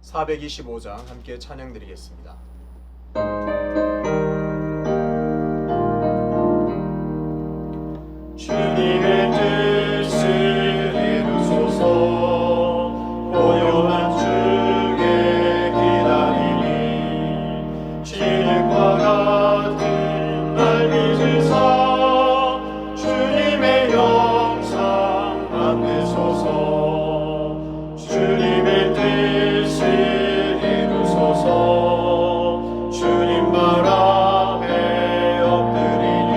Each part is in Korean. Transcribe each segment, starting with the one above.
425장 함께 찬양드리겠습니다. 주님의 뜻을 이루소서. 고요한 주의 기다림이 진흙과 같은 날 빚으사 주님의 영상 만드소서. 주님의 뜻을 이루소서. 주님 바람에 엎드리니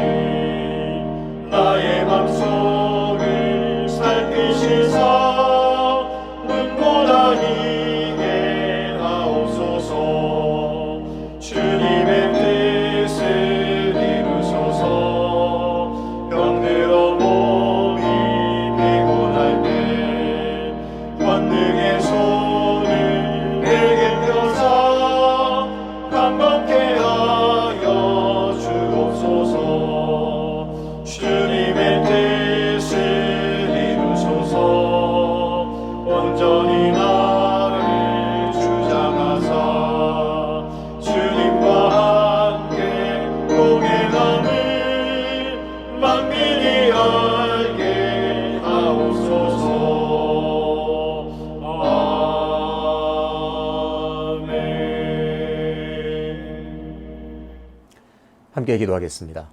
나의 맘속을 살피시사 눈보다 이게 하옵소서. 주님의 뜻을 이루소서. 병들어 몸이 피곤할 때 권능의 손을 내게 펴사 감겁게 하여 주옵소서. 주님의 뜻을 이루소서. 온전히 나를 주장하사 주님과 함께 동행함을 만민이 알게 하옵소서. 함께 기도하겠습니다.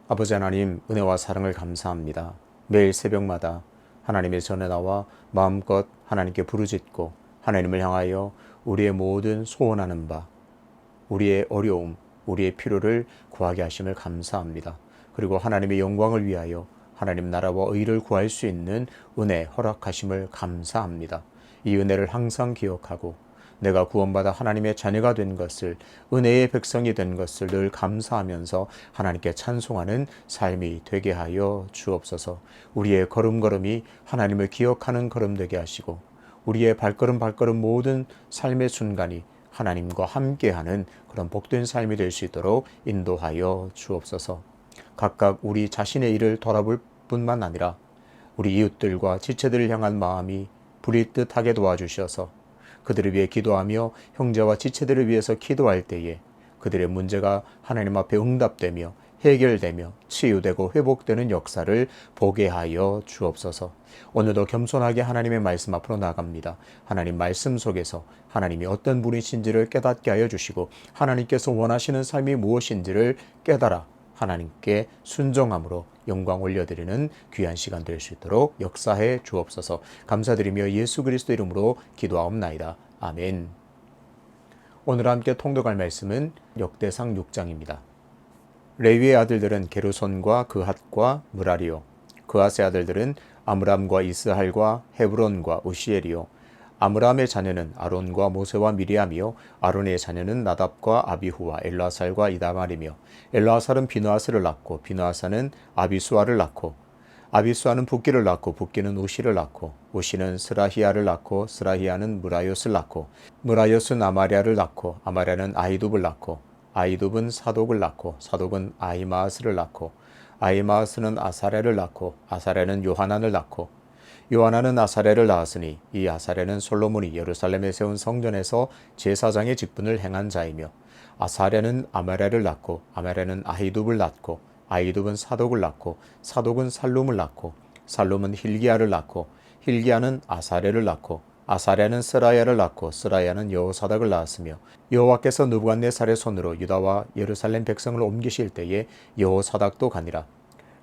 아버지 하나님, 은혜와 사랑을 감사합니다. 매일 새벽마다 하나님의 전에 나와 마음껏 하나님께 부르짖고 하나님을 향하여 우리의 모든 소원하는 바, 우리의 어려움, 우리의 필요를 구하게 하심을 감사합니다. 그리고 하나님의 영광을 위하여 하나님 나라와 의를 구할 수 있는 은혜 허락하심을 감사합니다. 이 은혜를 항상 기억하고 내가 구원받아 하나님의 자녀가 된 것을, 은혜의 백성이 된 것을 늘 감사하면서 하나님께 찬송하는 삶이 되게 하여 주옵소서. 우리의 걸음걸음이 하나님을 기억하는 걸음 되게 하시고 우리의 발걸음 모든 삶의 순간이 하나님과 함께하는 그런 복된 삶이 될 수 있도록 인도하여 주옵소서. 각각 우리 자신의 일을 돌아볼 뿐만 아니라 우리 이웃들과 지체들을 향한 마음이 불일듯하게 도와주셔서 그들을 위해 기도하며 형제와 지체들을 위해서 기도할 때에 그들의 문제가 하나님 앞에 응답되며 해결되며 치유되고 회복되는 역사를 보게 하여 주옵소서. 오늘도 겸손하게 하나님의 말씀 앞으로 나갑니다. 하나님 말씀 속에서 하나님이 어떤 분이신지를 깨닫게 하여 주시고 하나님께서 원하시는 삶이 무엇인지를 깨달아 하나님께 순종함으로 영광 올려드리는 귀한 시간 될 수 있도록 역사해 주옵소서. 감사드리며 예수 그리스도 이름으로 기도하옵나이다. 아멘. 오늘 함께 통독할 말씀은 역대상 6장입니다. 레위의 아들들은 게르손과 그핫과 므라리요. 그핫의 아들들은 아므람과 이스할과 헤브론과 우시엘이요. 아므람의 자녀는 아론과 모세와 미리암이요. 아론의 자녀는 나답과 아비후와 엘라살과 이다말이며 엘라살은 비누아스를 낳고 비누아사는 아비수아를 낳고 아비수아는 붓기를 낳고 붓기는 우시를 낳고 우시는 스라히아를 낳고 스라히아는 무라요스를 낳고 무라요스는 아마랴를 낳고 아마랴는 아히둡을 낳고 아히둡은 사독을 낳고 사독은 아히마아스를 낳고 아히마아스는 아사랴를 낳고 아사랴는 요하난을 낳고 요하난은 아사랴를 낳았으니 이 아사랴는 솔로몬이 예루살렘에 세운 성전에서 제사장의 직분을 행한 자이며 아사랴는 아마랴를 낳고 아마랴는 아히둡을 낳고 아히둡은 사독을 낳고 사독은 살룸을 낳고 살룸은 hil기야를 낳고 hil기야는 아사랴를 낳고 아사랴는 스라야를 낳고 스라야는 여호사닥을 낳았으며 여호와께서 느부갓네살의 손으로 유다와 예루살렘 백성을 옮기실 때에 여호사닥도 가니라.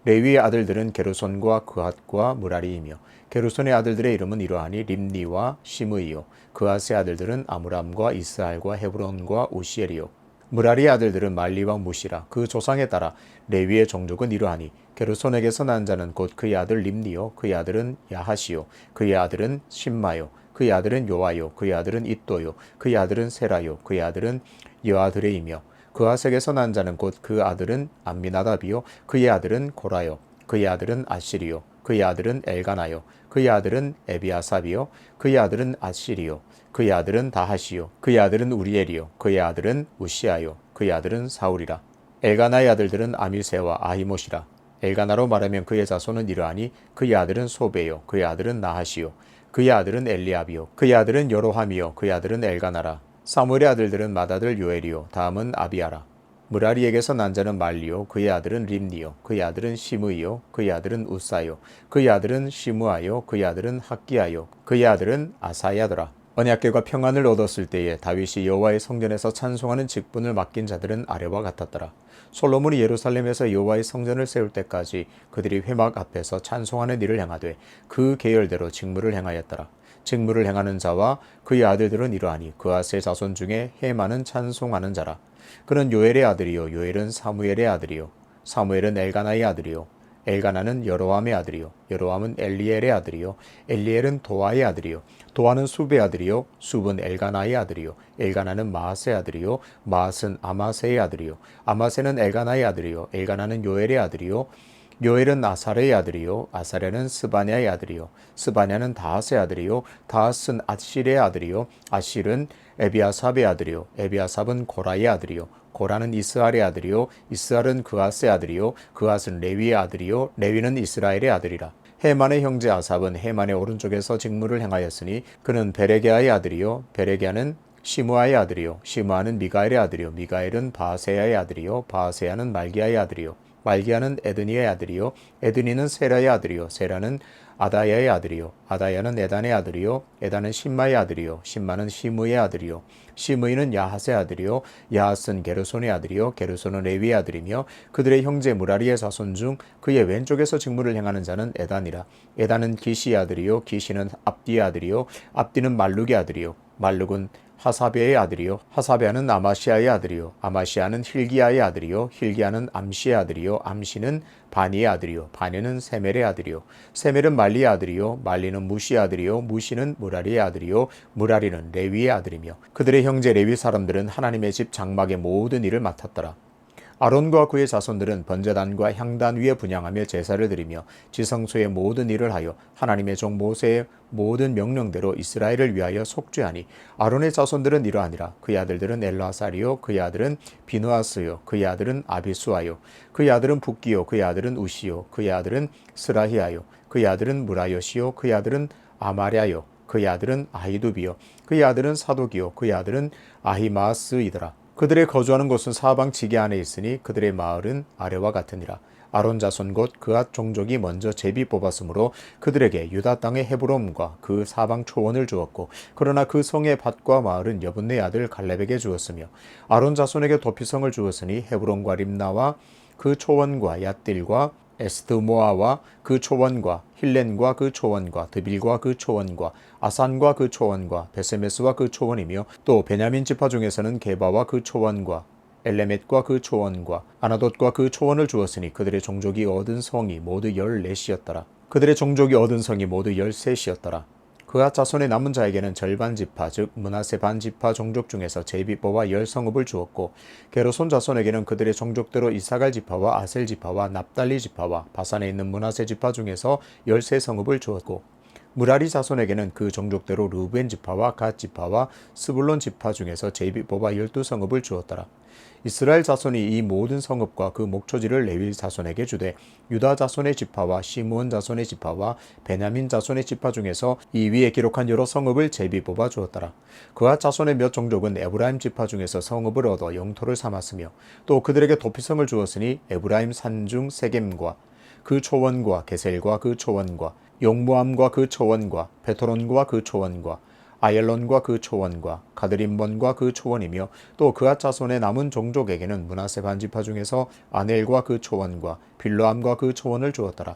레위의 아들들은 게르손과 그핫과 므라리이며 게르손의 아들들의 이름은 이러하니 림니와 시므이요. 그핫의 아들들은 아므람과 이스할과 헤브론과 우시엘이요. 므라리의 아들들은 말리와 무시라. 그 조상에 따라 레위의 종족은 이러하니 게르손에게서 난 자는 곧 그의 아들 림니요. 그의 아들은 야하시요. 그의 아들은 심마요. 그의 아들은 요아요. 그의 아들은 잇도요. 그의 아들은 세라요. 그의 아들은 여아드레이며 그핫에게서 난 자는 곧 그 아들은 암미나답이요. 그의 아들은 고라요. 그의 아들은 아시리요. 그의 아들은 엘가나요. 그의 아들은 에비아삽이요. 그의 아들은 아시리요. 그의 아들은 다하시요. 그의 아들은 우리엘이요. 그의 아들은 우시아요. 그의 아들은 사울이라. 엘가나의 아들들은 아미세와 아히못이라. 엘가나로 말하면 그의 자손은 이러하니 그의 아들은 소베요. 그의 아들은 나하시요. 그의 아들은 엘리압이요 그의 아들은 여로함이요 그의 아들은 엘가나라. 사무엘의 아들들은 맏아들 요엘이요 다음은 아비아라. 무라리에게서 난 자는 말리요 그의 아들은 림니요 그의 아들은 시므이요 그의 아들은 우사요 그의 아들은 시므아요 그의 아들은 학기야요 그의 아들은 아사야더라. 언약궤가 평안을 얻었을 때에 다윗이 여호와의 성전에서 찬송하는 직분을 맡긴 자들은 아래와 같았더라. 솔로몬이 예루살렘에서 여호와의 성전을 세울 때까지 그들이 회막 앞에서 찬송하는 일을 행하되 그 계열대로 직무를 행하였더라. 직무를 행하는 자와 그의 아들들은 이러하니 그아세 자손 중에 헤만은 찬송하는 자라. 그는 요엘의 아들이요 요엘은 사무엘의 아들이요 사무엘은 엘가나의 아들이요 엘가나는 여로함의 아들이요 여로함은 엘리엘의 아들이요 엘리엘은 도아의 아들이요 도아는 숲의 아들이요 숲은 엘가나의 아들이요 엘가나는 마앗의 아들이요 마앗은 아마세의 아들이요 아마세는 엘가나의 아들이요 엘가나는 요엘의 아들이요 요엘은 아사레의 아들이요 아사레는 스바냐의 아들이요 스바냐는 다핫의 아들이요 다핫은 아실의 아들이요 아실은 에비아삽의 아들이요 에비아삽은 고라의 아들이요 고라는 이스할의 아들이요 이스할은 그앗의 아들이요 그앗은 레위의 아들이요 레위는 이스라엘의 아들이라. 헤만의 형제 아삽은 헤만의 오른쪽에서 직무를 행하였으니 그는 베레게아의 아들이요 베레게아는 시므아의 아들이요 시므아는 미가엘의 아들이요 미가엘은 바세야의 아들이요 바세야는 말기야의 아들이요 말기야는 에드니의 아들이요 에드니는 세라의 아들이요 세라는 아다야의 아들이요 아다야는 에단의 아들이요 에단은 심마의 아들이요 심마는 시므의 아들이요 시므이는 야핫의 아들이요 야핫은 게르손의 아들이요 게르손은 레위의 아들이며 그들의 형제 무라리의 자손 중 그의 왼쪽에서 직무를 행하는 자는 에단이라. 에단은 기시의 아들이요 기시는 압디의 아들이요 압디는 말룩의 아들이요 말룩은 하사베의 아들이요 하사베아는 아마시아의 아들이요 아마시아는 힐기야의 아들이요 힐기야는 암시의 아들이요 암시는 바니의 아들이요 바니는 세멜의 아들이요 세멜은 말리의 아들이요 말리는 무시의 아들이요 무시는 무라리의 아들이요 무라리는 레위의 아들이며 그들의 형제 레위 사람들은 하나님의 집 장막의 모든 일을 맡았더라. 아론과 그의 자손들은 번제단과 향단 위에 분향하며 제사를 드리며 지성소의 모든 일을 하여 하나님의 종 모세의 모든 명령대로 이스라엘을 위하여 속죄하니 아론의 자손들은 이러하니라. 그의 아들들은 엘라사리요 그의 아들은 비누아스요 그의 아들은 아비수아요 그의 아들은 붓기요 그의 아들은 우시요 그의 아들은 스라히아요 그의 아들은 무라요시요 그의 아들은 아마랴요 그의 아들은 아히두비요 그의 아들은 사독이요 그의 아들은 아히마스이더라. 그들의 거주하는 곳은 사방 지게 안에 있으니 그들의 마을은 아래와 같으니라. 아론 자손 곧 그앗 종족이 먼저 제비 뽑았으므로 그들에게 유다 땅의 헤브론과 그 사방 초원을 주었고 그러나 그 성의 밭과 마을은 여분네 아들 갈렙에게 주었으며 아론 자손에게 도피성을 주었으니 헤브론과 림나와 그 초원과 얏딜과 에스드모아와 그 초원과 힐렌과 그 초원과 드빌과 그 초원과 아산과 그 초원과 베세메스와 그 초원이며 또 베냐민 지파 중에서는 게바와 그 초원과 엘레멧과 그 초원과 아나돗과 그 초원을 주었으니 그들의 종족이 얻은 성이 모두 14이었더라. 그들의 종족이 얻은 성이 모두 13이었더라. 그앗 자손의 남은 자에게는 절반 지파 즉 므낫세 반 지파 종족 중에서 제비 뽑아 10성읍을 주었고 게르손 자손에게는 그들의 종족대로 이사갈 지파와 아셀 지파와 납달리 지파와 바산에 있는 므낫세 지파 중에서 13성읍을 주었고 무라리 자손에게는 그 종족대로 르우벤 지파와 갓 지파와 스불론 지파 중에서 제비 뽑아 12성읍을 주었더라. 이스라엘 자손이 이 모든 성읍과 그 목초지를 레위 자손에게 주되 유다 자손의 지파와 시므온 자손의 지파와 베냐민 자손의 지파 중에서 이 위에 기록한 여러 성읍을 제비 뽑아 주었더라. 그앗 자손의 몇 종족은 에브라임 지파 중에서 성읍을 얻어 영토를 삼았으며 또 그들에게 도피성을 주었으니 에브라임 산중 세겜과 그 초원과 게셀과 그 초원과 용무암과 그 초원과 베토론과 그 초원과 아옐론과 그 초원과 가드림몬과 그 초원이며 또 그앗 자손의 남은 종족에게는 므낫세 반지파 중에서 아넬과 그 초원과 빌로암과 그 초원을 주었더라.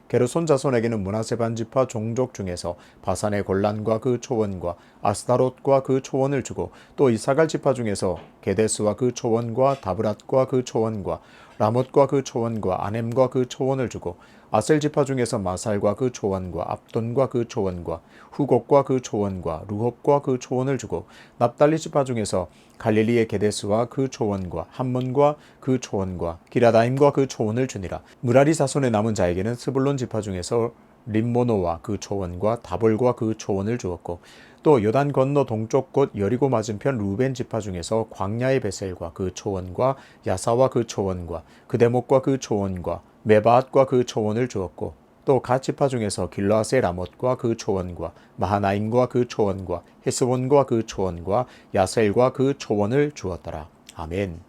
게르손 자손에게는 므낫세 반지파 종족 중에서 바산의 골란과 그 초원과 아스다롯과 그 초원을 주고 또 이사갈 지파 중에서 게데스와 그 초원과 다브랏과 그 초원과 라못과 그 초원과 아넴과 그 초원을 주고 아셀 지파 중에서 마살과 그 초원과 압돈과 그 초원과 후곡과 그 초원과 루홉과 그 초원을 주고 납달리 지파 중에서 갈릴리의 게데스와 그 초원과 함몬과 그 초원과 기라다임과 그 초원을 주니라. 무라리 자손의 남은 자에게는 스불론 지파 중에서 림모노와 그 초원과 다볼과 그 초원을 주었고 또 요단 건너 동쪽 곳 여리고 맞은편 루벤 지파 중에서 광야의 베셀과 그 초원과 야사와 그 초원과 그데목과 그 초원과 메바앗과 그 초원을 주었고 또 갓 지파 중에서 길르앗의 라못과 그 초원과 마하나임과 그 초원과 헤스본과 그 초원과 야셀과 그 초원을 주었더라. 아멘.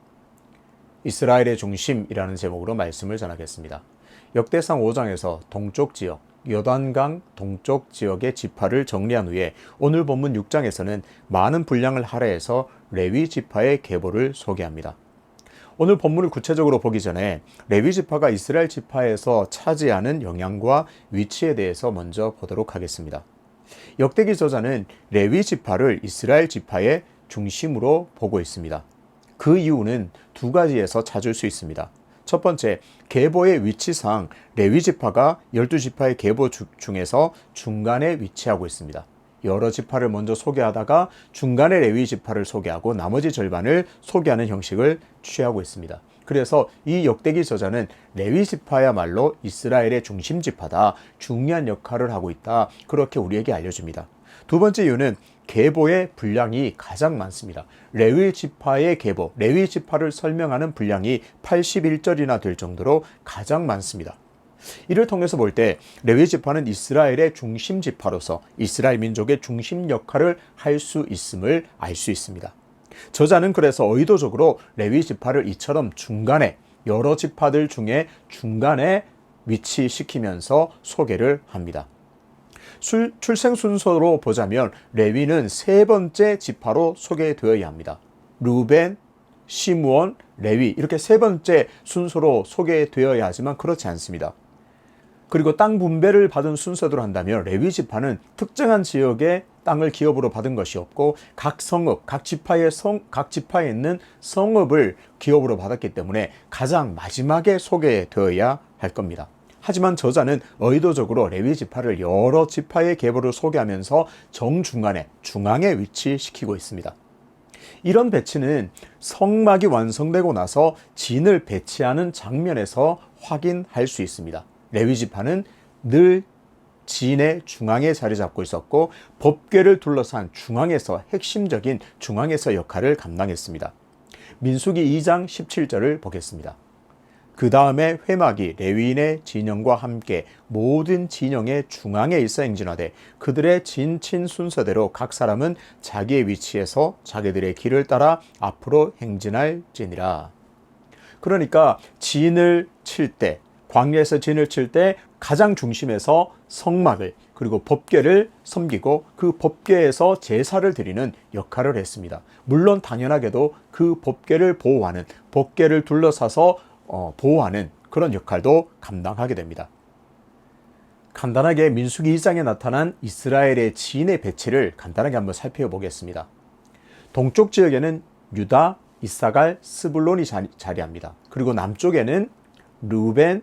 이스라엘의 중심이라는 제목으로 말씀을 전하겠습니다. 역대상 5장에서 동쪽 지역, 요단강 동쪽 지역의 지파를 정리한 후에 오늘 본문 6장에서는 많은 분량을 할애해서 레위 지파의 계보를 소개합니다. 오늘 본문을 구체적으로 보기 전에 레위 지파가 이스라엘 지파에서 차지하는 영향과 위치에 대해서 먼저 보도록 하겠습니다. 역대기 저자는 레위 지파를 이스라엘 지파의 중심으로 보고 있습니다. 그 이유는 두 가지에서 찾을 수 있습니다. 첫 번째, 계보의 위치상 레위 지파가 12지파의 계보 중에서 중간에 위치하고 있습니다. 여러 지파를 먼저 소개하다가 중간에 레위 지파를 소개하고 나머지 절반을 소개하는 형식을 취하고 있습니다. 그래서 이 역대기 저자는 레위 지파야말로 이스라엘의 중심 지파다, 중요한 역할을 하고 있다, 그렇게 우리에게 알려줍니다. 두 번째 이유는 계보의 분량이 가장 많습니다. 레위 지파의 계보, 레위 지파를 설명하는 분량이 81절이나 될 정도로 가장 많습니다. 이를 통해서 볼 때 레위 지파는 이스라엘의 중심 지파로서 이스라엘 민족의 중심 역할을 할 수 있음을 알 수 있습니다. 저자는 그래서 의도적으로 레위 지파를 이처럼 중간에, 여러 지파들 중에 중간에 위치시키면서 소개를 합니다. 출생 순서로 보자면 레위는 세 번째 지파로 소개되어야 합니다. 루벤, 시므온, 레위, 이렇게 세 번째 순서로 소개되어야 하지만 그렇지 않습니다. 그리고 땅 분배를 받은 순서대로 한다면 레위 지파는 특정한 지역의 땅을 기업으로 받은 것이 없고 각 성읍, 각 지파에 있는 성읍을 기업으로 받았기 때문에 가장 마지막에 소개되어야 할 겁니다. 하지만 저자는 의도적으로 레위 지파를 여러 지파의 계보를 소개하면서 정중간에, 중앙에 위치시키고 있습니다. 이런 배치는 성막이 완성되고 나서 진을 배치하는 장면에서 확인할 수 있습니다. 레위 지파는 늘 진의 중앙에 자리 잡고 있었고 법궤를 둘러싼 중앙에서, 핵심적인 중앙에서 역할을 감당했습니다. 민수기 2장 17절을 보겠습니다. 그 다음에 회막이 레위인의 진영과 함께 모든 진영의 중앙에 있어 행진하되 그들의 진친 순서대로 각 사람은 자기의 위치에서 자기들의 길을 따라 앞으로 행진할지니라. 그러니까 진을 칠 때, 광야에서 진을 칠 때 가장 중심에서 성막을, 그리고 법궤를 섬기고 그 법궤에서 제사를 드리는 역할을 했습니다. 물론 당연하게도 그 법궤를 보호하는, 법궤를 둘러싸서 보호하는 그런 역할도 감당하게 됩니다. 간단하게 민수기 2장에 나타난 이스라엘의 진의 배치를 간단하게 한번 살펴보겠습니다. 동쪽 지역에는 유다, 이사갈, 스불론이 자리합니다. 그리고 남쪽에는 루벤,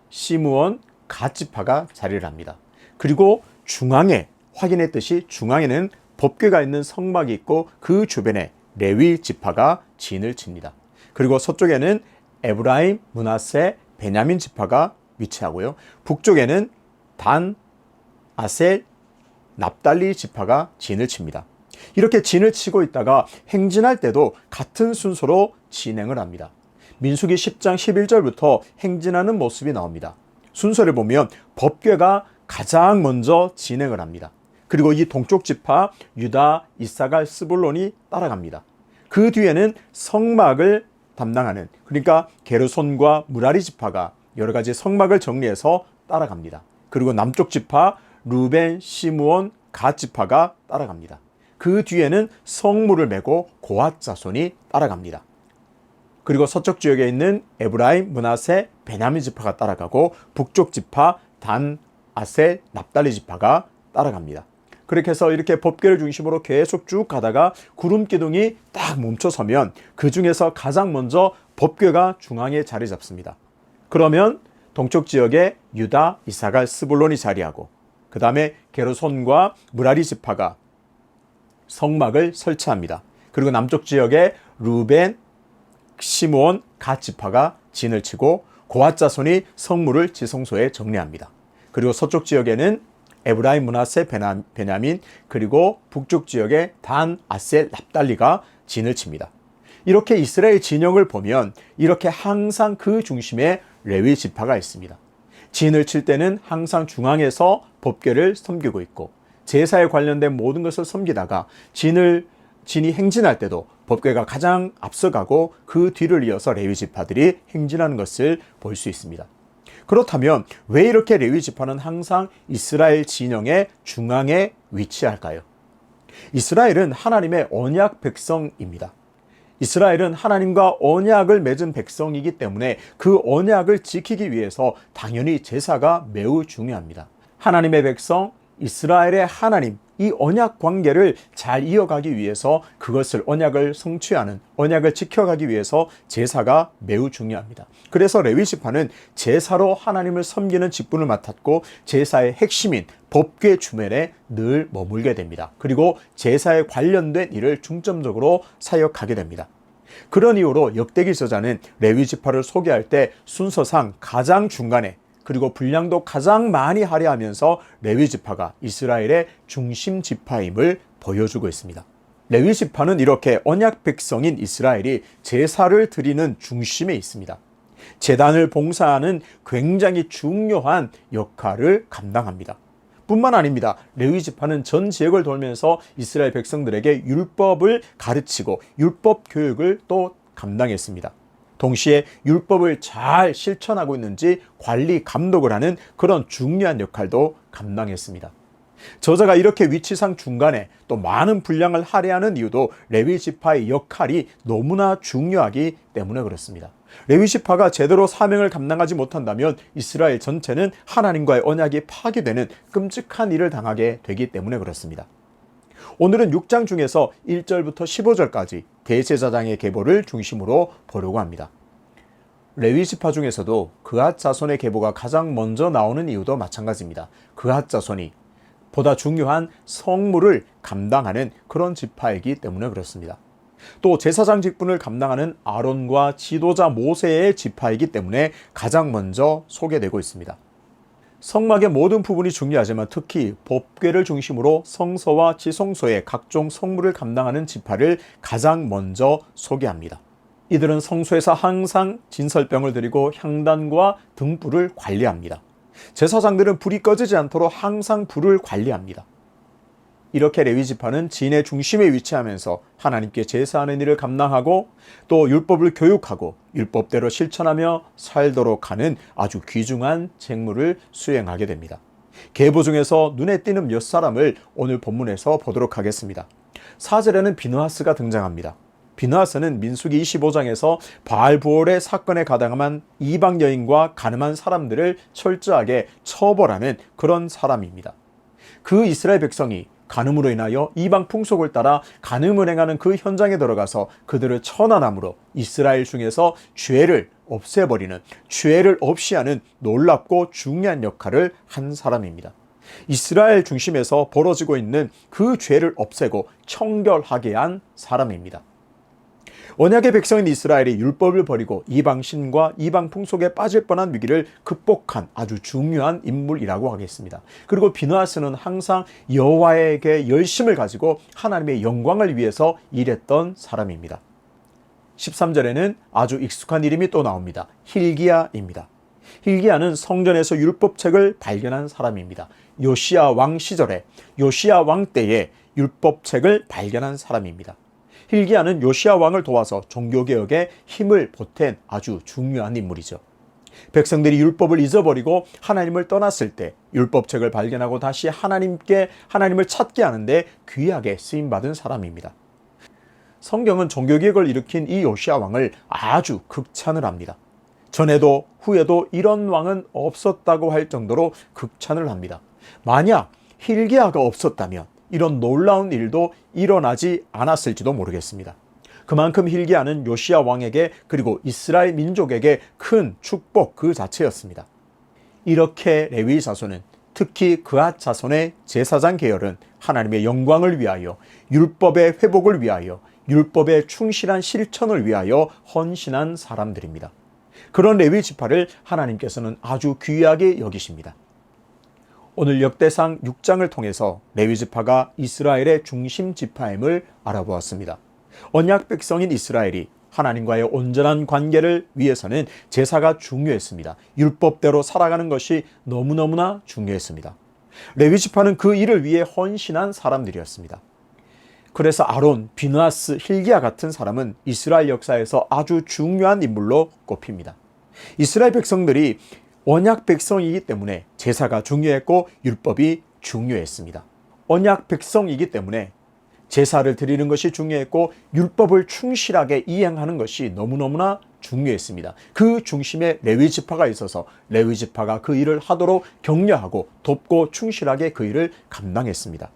시므온, 갓 지파가 자리를 합니다. 그리고 중앙에, 확인했듯이 중앙에는 법궤가 있는 성막이 있고 그 주변에 레위 지파가 진을 칩니다. 그리고 서쪽에는 에브라임, 므낫세, 베냐민 지파가 위치하고요. 북쪽에는 단, 아셀, 납달리 지파가 진을 칩니다. 이렇게 진을 치고 있다가 행진할 때도 같은 순서로 진행을 합니다. 민수기 10장 11절부터 행진하는 모습이 나옵니다. 순서를 보면 법궤가 가장 먼저 진행을 합니다. 그리고 이 동쪽 지파 유다, 이사갈, 스불론이 따라갑니다. 그 뒤에는 성막을 담당하는, 그러니까 게르손과 무라리 지파가 여러 가지 성막을 정리해서 따라갑니다. 그리고 남쪽 지파 루벤, 시므온, 갓 지파가 따라갑니다. 그 뒤에는 성물을 메고 고핫 자손이 따라갑니다. 그리고 서쪽 지역에 있는 에브라임, 므낫세, 베냐민 지파가 따라가고 북쪽 지파 단, 아셀, 납달리 지파가 따라갑니다. 그렇게 해서 이렇게 법궤를 중심으로 계속 쭉 가다가 구름 기둥이 딱 멈춰서면 그 중에서 가장 먼저 법궤가 중앙에 자리 잡습니다. 그러면 동쪽 지역에 유다, 이사갈, 스불론이 자리하고 그 다음에 게르손과 무라리 지파가 성막을 설치합니다. 그리고 남쪽 지역에 루벤, 시므온, 갓 지파가 진을 치고 고핫 자손이 성물을 지성소에 정리합니다. 그리고 서쪽 지역에는 에브라임, 므낫세, 베냐민, 그리고 북쪽 지역의 단, 아셀, 납달리가 진을 칩니다. 이렇게 이스라엘 진영을 보면 이렇게 항상 그 중심에 레위 지파가 있습니다. 진을 칠 때는 항상 중앙에서 법궤를 섬기고 있고, 제사에 관련된 모든 것을 섬기다가 진이 행진할 때도 법궤가 가장 앞서가고 그 뒤를 이어서 레위 지파들이 행진하는 것을 볼 수 있습니다. 그렇다면 왜 이렇게 레위 지파는 항상 이스라엘 진영의 중앙에 위치할까요? 이스라엘은 하나님의 언약 백성입니다. 이스라엘은 하나님과 언약을 맺은 백성이기 때문에 그 언약을 지키기 위해서 당연히 제사가 매우 중요합니다. 하나님의 백성, 이스라엘의 하나님, 이 언약 관계를 잘 이어가기 위해서 그것을 언약을 성취하는, 언약을 지켜가기 위해서 제사가 매우 중요합니다. 그래서 레위 지파는 제사로 하나님을 섬기는 직분을 맡았고, 제사의 핵심인 법궤 주변에 늘 머물게 됩니다. 그리고 제사에 관련된 일을 중점적으로 사역하게 됩니다. 그런 이유로 역대기 저자는 레위 지파를 소개할 때 순서상 가장 중간에, 그리고 분량도 가장 많이 할애하면서 레위 지파가 이스라엘의 중심 지파임을 보여주고 있습니다. 레위 지파는 이렇게 언약 백성인 이스라엘이 제사를 드리는 중심에 있습니다. 제단을 봉사하는 굉장히 중요한 역할을 감당합니다. 뿐만 아닙니다. 레위 지파는 전 지역을 돌면서 이스라엘 백성들에게 율법을 가르치고 율법 교육을 또 감당했습니다. 동시에 율법을 잘 실천하고 있는지 관리, 감독을 하는 그런 중요한 역할도 감당했습니다. 저자가 이렇게 위치상 중간에 또 많은 분량을 할애하는 이유도 레위 지파의 역할이 너무나 중요하기 때문에 그렇습니다. 레위 지파가 제대로 사명을 감당하지 못한다면 이스라엘 전체는 하나님과의 언약이 파괴되는 끔찍한 일을 당하게 되기 때문에 그렇습니다. 오늘은 6장 중에서 1절부터 15절까지 대제사장의 계보를 중심으로 보려고 합니다. 레위 지파 중에서도 그앗 자손의 계보가 가장 먼저 나오는 이유도 마찬가지입니다. 그앗 자손이 보다 중요한 성물을 감당하는 그런 지파이기 때문에 그렇습니다. 또 제사장 직분을 감당하는 아론과 지도자 모세의 지파이기 때문에 가장 먼저 소개되고 있습니다. 성막의 모든 부분이 중요하지만 특히 법궤를 중심으로 성소와 지성소의 각종 성물을 감당하는 지파를 가장 먼저 소개합니다. 이들은 성소에서 항상 진설병을 드리고 향단과 등불을 관리합니다. 제사장들은 불이 꺼지지 않도록 항상 불을 관리합니다. 이렇게 레위 지파는 진의 중심에 위치하면서 하나님께 제사하는 일을 감당하고 또 율법을 교육하고 율법대로 실천하며 살도록 하는 아주 귀중한 직무를 수행하게 됩니다. 계보 중에서 눈에 띄는 몇 사람을 오늘 본문에서 보도록 하겠습니다. 4절에는 비느하스가 등장합니다. 비느하스는 민수기 25장에서 바알부올의 사건에 가담한 이방 여인과 가늠한 사람들을 철저하게 처벌하는 그런 사람입니다. 그 이스라엘 백성이 간음으로 인하여 이방 풍속을 따라 간음을 행하는 그 현장에 들어가서 그들을 처단함으로 이스라엘 중에서 죄를 없애버리는, 죄를 없이 하는 놀랍고 중요한 역할을 한 사람입니다. 이스라엘 중심에서 벌어지고 있는 그 죄를 없애고 청결하게 한 사람입니다. 언약의 백성인 이스라엘이 율법을 버리고 이방 신과 이방 풍속에 빠질 뻔한 위기를 극복한 아주 중요한 인물이라고 하겠습니다. 그리고 비느하스는 항상 여호와에게 열심을 가지고 하나님의 영광을 위해서 일했던 사람입니다. 13절에는 아주 익숙한 이름이 또 나옵니다. hil기야입니다. hil기야는 성전에서 율법책을 발견한 사람입니다. 요시야 왕 시절에, 요시야 왕 때에 율법책을 발견한 사람입니다. hil기야는 요시야 왕을 도와서 종교개혁에 힘을 보탠 아주 중요한 인물이죠. 백성들이 율법을 잊어버리고 하나님을 떠났을 때 율법책을 발견하고 다시 하나님을 찾게 하는데 귀하게 쓰임받은 사람입니다. 성경은 종교개혁을 일으킨 이 요시야 왕을 아주 극찬을 합니다. 전에도 후에도 이런 왕은 없었다고 할 정도로 극찬을 합니다. 만약 hil기야가 없었다면 이런 놀라운 일도 일어나지 않았을지도 모르겠습니다. 그만큼 hil기야는 요시야 왕에게 그리고 이스라엘 민족에게 큰 축복 그 자체였습니다. 이렇게 레위 자손은, 특히 그앗 자손의 제사장 계열은 하나님의 영광을 위하여, 율법의 회복을 위하여, 율법의 충실한 실천을 위하여 헌신한 사람들입니다. 그런 레위 지파를 하나님께서는 아주 귀하게 여기십니다. 오늘 역대상 6장을 통해서 레위 지파가 이스라엘의 중심 지파임을 알아보았습니다. 언약 백성인 이스라엘이 하나님과의 온전한 관계를 위해서는 제사가 중요했습니다. 율법대로 살아가는 것이 너무너무나 중요했습니다. 레위지파는 그 일을 위해 헌신한 사람들이었습니다. 그래서 아론, 비느하스, hil기야 같은 사람은 이스라엘 역사에서 아주 중요한 인물로 꼽힙니다. 이스라엘 백성들이 언약 백성이기 때문에 제사가 중요했고 율법이 중요했습니다. 언약 백성이기 때문에 제사를 드리는 것이 중요했고 율법을 충실하게 이행하는 것이 너무너무나 중요했습니다. 그 중심에 레위지파가 있어서 레위지파가 그 일을 하도록 격려하고 돕고 충실하게 그 일을 감당했습니다.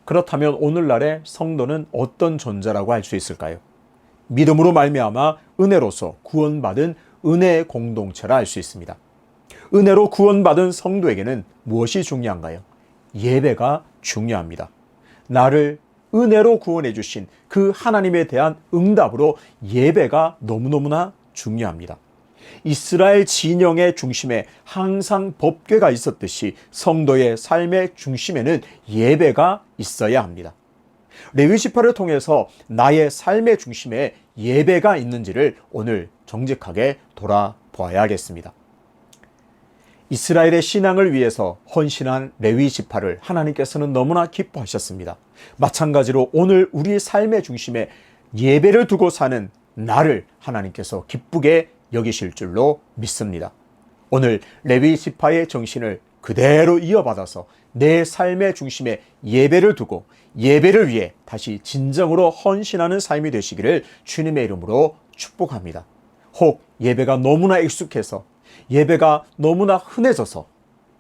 그렇다면 오늘날의 성도는 어떤 존재라고 할 수 있을까요? 믿음으로 말미암아 은혜로서 구원받은 은혜의 공동체라 할 수 있습니다. 은혜로 구원받은 성도에게는 무엇이 중요한가요? 예배가 중요합니다. 나를 은혜로 구원해 주신 그 하나님에 대한 응답으로 예배가 너무너무나 중요합니다. 이스라엘 진영의 중심에 항상 법궤가 있었듯이 성도의 삶의 중심에는 예배가 있어야 합니다. 레위지파를 통해서 나의 삶의 중심에 예배가 있는지를 오늘 정직하게 돌아보아야겠습니다. 이스라엘의 신앙을 위해서 헌신한 레위지파를 하나님께서는 너무나 기뻐하셨습니다. 마찬가지로 오늘 우리 삶의 중심에 예배를 두고 사는 나를 하나님께서 기쁘게 여기실 줄로 믿습니다. 오늘 레위지파의 정신을 그대로 이어받아서 내 삶의 중심에 예배를 두고 예배를 위해 다시 진정으로 헌신하는 삶이 되시기를 주님의 이름으로 축복합니다. 혹 예배가 너무나 익숙해서 예배가 너무나 흔해져서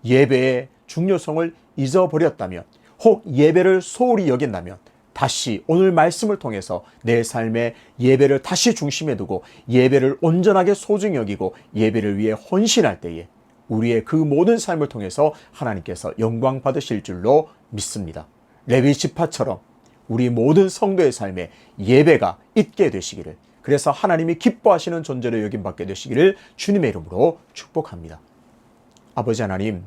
예배의 중요성을 잊어버렸다면 혹 예배를 소홀히 여긴다면 다시 오늘 말씀을 통해서 내 삶의 예배를 다시 중심에 두고 예배를 온전하게 소중히 여기고 예배를 위해 헌신할 때에 우리의 그 모든 삶을 통해서 하나님께서 영광 받으실 줄로 믿습니다. 레위지파처럼 우리 모든 성도의 삶에 예배가 있게 되시기를, 그래서 하나님이 기뻐하시는 존재로 여김받게 되시기를 주님의 이름으로 축복합니다. 아버지 하나님,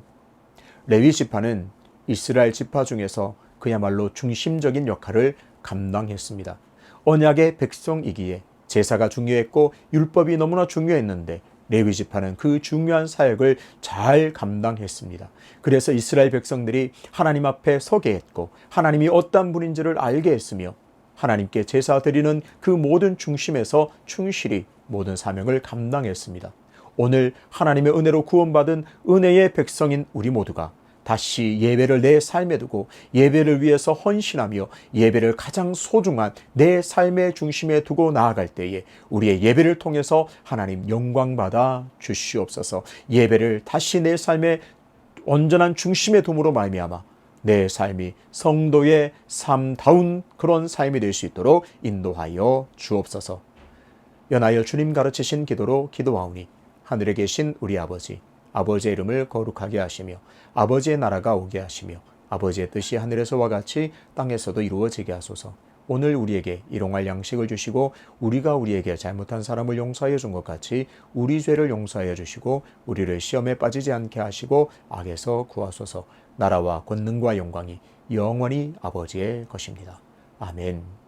레위지파는 이스라엘 지파 중에서 그야말로 중심적인 역할을 감당했습니다. 언약의 백성이기에 제사가 중요했고 율법이 너무나 중요했는데 레위지파는 그 중요한 사역을 잘 감당했습니다. 그래서 이스라엘 백성들이 하나님 앞에 서게 했고 하나님이 어떤 분인지를 알게 했으며 하나님께 제사 드리는 그 모든 중심에서 충실히 모든 사명을 감당했습니다. 오늘 하나님의 은혜로 구원받은 은혜의 백성인 우리 모두가 다시 예배를 내 삶에 두고 예배를 위해서 헌신하며 예배를 가장 소중한 내 삶의 중심에 두고 나아갈 때에 우리의 예배를 통해서 하나님 영광받아 주시옵소서. 예배를 다시 내 삶의 온전한 중심에 둠으로 말미암아 내 삶이 성도의 삶다운 그런 삶이 될 수 있도록 인도하여 주옵소서. 연하여 주님 가르치신 기도로 기도하오니 하늘에 계신 우리 아버지, 아버지의 이름을 거룩하게 하시며 아버지의 나라가 오게 하시며 아버지의 뜻이 하늘에서와 같이 땅에서도 이루어지게 하소서. 오늘 우리에게 일용할 양식을 주시고 우리가 우리에게 잘못한 사람을 용서하여 준 것 같이 우리 죄를 용서하여 주시고 우리를 시험에 빠지지 않게 하시고 악에서 구하소서. 나라와 권능과 영광이 영원히 아버지의 것입니다. 아멘.